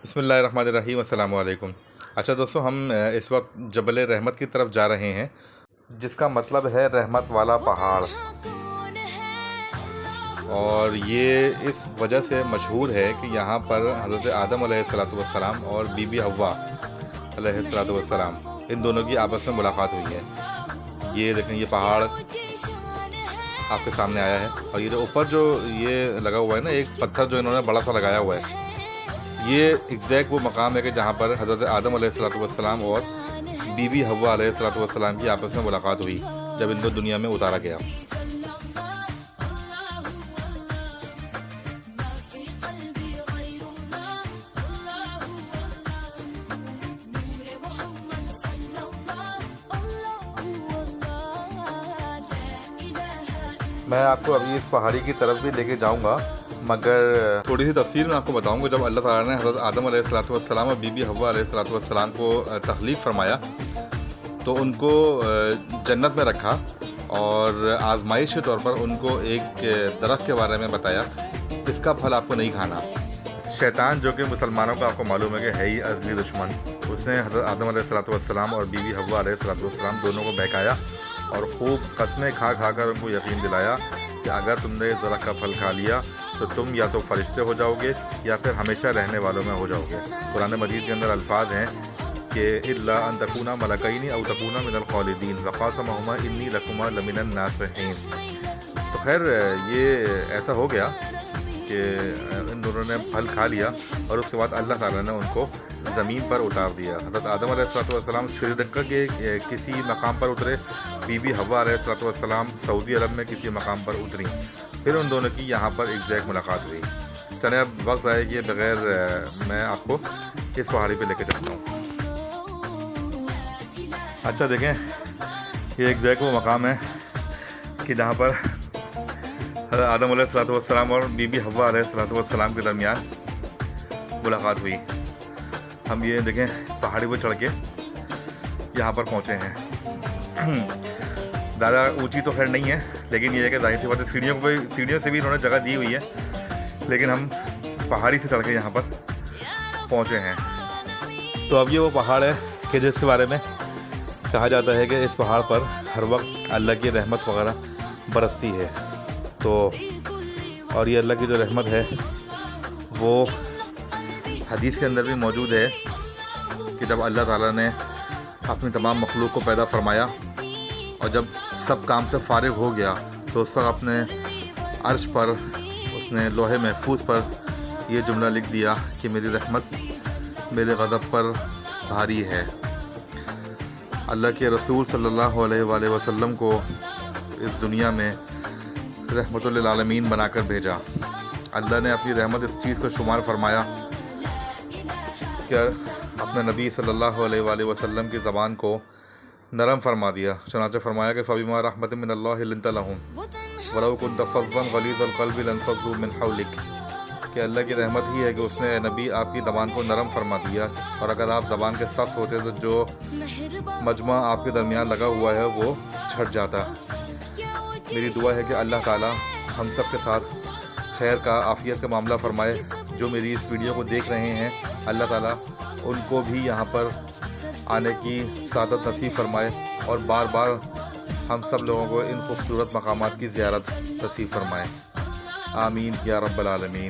بسم اللہ الرحمن الرحیم، السلام علیکم۔ اچھا دوستو، ہم اس وقت جبل رحمت کی طرف جا رہے ہیں، جس کا مطلب ہے رحمت والا پہاڑ، اور یہ اس وجہ سے مشہور ہے کہ یہاں پر حضرت آدم علیہ السلام اور بی بی حوا علیہ السلام ان دونوں کی آپس میں ملاقات ہوئی ہے۔ یہ دیکھیں، یہ پہاڑ آپ کے سامنے آیا ہے، اور یہ جو اوپر جو یہ لگا ہوا ہے نا، ایک پتھر جو انہوں نے بڑا سا لگایا ہوا ہے، یہ ایگزیکٹ وہ مقام ہے کہ جہاں پر حضرت آدم علیہ السلام اور بی بی حوا علیہ السلام کی آپس میں ملاقات ہوئی جب ان کو دنیا میں اتارا گیا۔ میں آپ کو ابھی اس پہاڑی کی طرف بھی لے کے جاؤں گا، مگر تھوڑی سی تفصیل میں آپ کو بتاؤں گا۔ جب اللہ تعالیٰ نے حضرت آدم علیہ السلام اور بی بی حوا علیہ السلام کو تخلیق فرمایا تو ان کو جنت میں رکھا اور آزمائش کے طور پر ان کو ایک درخت کے بارے میں بتایا، اس کا پھل آپ کو نہیں کھانا۔ شیطان، جو کہ مسلمانوں کا آپ کو معلوم ہے کہ ہے ہی ازلی دشمن، اس نے حضرت آدم علیہ السلام اور بی بی حوا علیہ السلام دونوں کو بہکایا اور خوب قسمیں کھا کر ان کو یقین دلایا کہ اگر تم نے اس درخت کا پھل کھا لیا تو تم یا تو فرشتے ہو جاؤ گے یا پھر ہمیشہ رہنے والوں میں ہو جاؤ گے۔ قرآن مجید کے اندر الفاظ ہیں کہ الا ان تکونا ملکین او تکونا من الخالدین وقاسمہما انی لکما لمن الناصحین۔ تو خیر، یہ ایسا ہو گیا کہ ان دونوں نے پھل کھا لیا، اور اس کے بعد اللہ تعالیٰ نے ان کو زمین پر اتار دیا۔ حضرت آدم علیہ السلام سری لنکا کے کسی مقام پر اترے، بی بی حوا علیہ السلام سعودی عرب میں کسی مقام پر اتری، پھر ان دونوں کی یہاں پر ایگزیکٹ ملاقات ہوئی۔ چلیں اب وقت ضائع کیے بغیر میں آپ کو اس پہاڑی پہ لے کے چلتا ہوں۔ اچھا دیکھیں، یہ ایگزیکٹ وہ مقام ہے کہ جہاں پر حضرت آدم علیہ السلام اور بی بی حوا علیہ السلام کے درمیان ملاقات ہوئی۔ ہم یہ دیکھیں پہاڑی پہ چڑھ کے یہاں پر پہنچے ہیں۔ زیادہ اونچی تو خیر نہیں ہے، لیکن یہ ہے کہ ظاہر سی بات ہے سیڑھیوں سے بھی انہوں نے جگہ دی ہوئی ہے، لیکن ہم پہاڑی سے چڑھ کے یہاں پر پہنچے ہیں۔ تو اب یہ وہ پہاڑ ہے کہ جس کے بارے میں کہا جاتا ہے کہ اس پہاڑ پر ہر وقت اللہ کی رحمت وغیرہ برستی ہے۔ تو اور یہ اللہ کی جو رحمت ہے وہ حدیث کے اندر بھی موجود ہے کہ جب اللہ تعالیٰ نے اپنی تمام مخلوق کو پیدا فرمایا اور جب سب کام سے فارغ ہو گیا تو اس وقت اپنے عرش پر اس نے لوح محفوظ پر یہ جملہ لکھ دیا کہ میری رحمت میرے غضب پر بھاری ہے۔ اللہ کے رسول صلی اللہ علیہ وآلہ وسلم کو اس دنیا میں رحمت للعالمین بنا کر بھیجا۔ اللہ نے اپنی رحمت اس چیز کو شمار فرمایا کہ اپنے نبی صلی اللہ علیہ وآلہ وسلم کی زبان کو نرم فرما دیا، چنانچہ فرمایا کہ فَبِمَا رَحْمَةٍ مِّنَ اللَّهِ لِنتَ لَهُمْ وَلَوْ كُنتَ فَظًّا غَلِيظَ الْقَلْبِ لَانفَضُّوا مِنْ حَوْلِكَ، کہ اللہ کی رحمت ہی ہے کہ اس نے نبی آپ کی زبان کو نرم فرما دیا، اور اگر آپ زبان کے سخت ہوتے تو جو مجمع آپ کے درمیان لگا ہوا ہے وہ چھٹ جاتا۔ میری دعا ہے کہ اللہ تعالیٰ ہم سب کے ساتھ خیر کا، عافیت کا معاملہ فرمائے۔ جو میری اس ویڈیو کو دیکھ رہے ہیں، اللہ تعالیٰ ان کو بھی یہاں پر آنے کی سعادت نصیب فرمائے، اور بار بار ہم سب لوگوں کو ان خوبصورت مقامات کی زیارت نصیب فرمائے۔ آمین یا رب العالمین۔